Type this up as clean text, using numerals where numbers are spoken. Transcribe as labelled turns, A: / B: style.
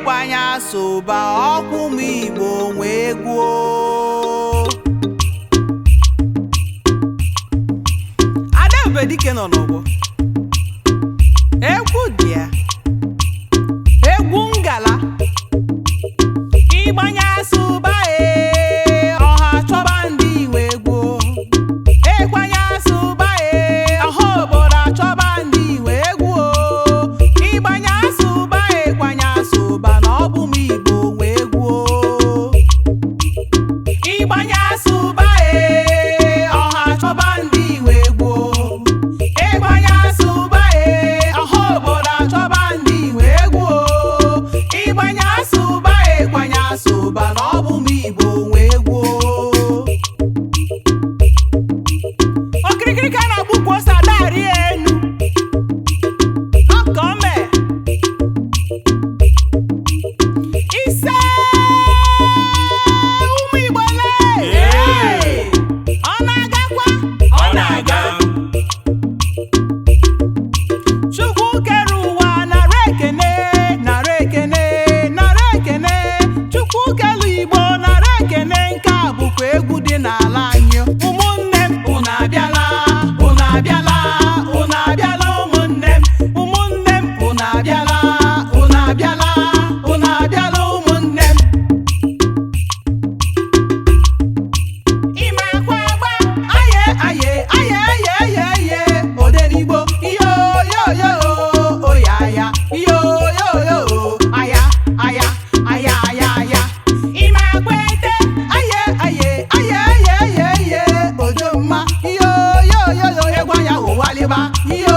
A: ịgbanya soba ọkwụ m Igbo wee gwuo. Adaebubedike nọ n'ọgbọ egwu dị ya, egwu ngala ịgbanya soba ọha chọba ndị iwe gwuo. Ịgbanya soba ọha obodo achọba ndị iwe gwuo. Ịgbanya soba ịgbanya soba na ọ bụ m Igbo wee gwuo. Ịgbanya soba ọha chọba ndị iwe gwuo. Ịgbanya soba ọha obodo achọba ndị iwe gwuo. Ịgbanya soba ịgbanya soba na ọ bụ m Igbo wee gwuo. Okirikiri ka na-agbụ kwuo sadari enu ọkọme ise ụmụ Igbo lee ọ na-agakwa
B: Ọ na-aga.
A: Chukwu kere ụwa nara ekene nara ekene nara ekene. Chukwu kelu Igbo nara ekene. Nke a bụkwa egwu dị n'ala anyị. Ụmụnne m unu abịala, unu abịala, unu abịala. Ụmụnne m ụmụnne m unu abịala, unu abịala, unu abịala. Ụmụnne m ịma akwa agba aye aye aye aye aye aye odenigbo iyo yo yo oya ya iyo yo yo aya aya aya aya aya. Ịma akwa ete aye aye aye aye aye aye ojomma iyo yo yo yo egwa ya ụwaliba iyo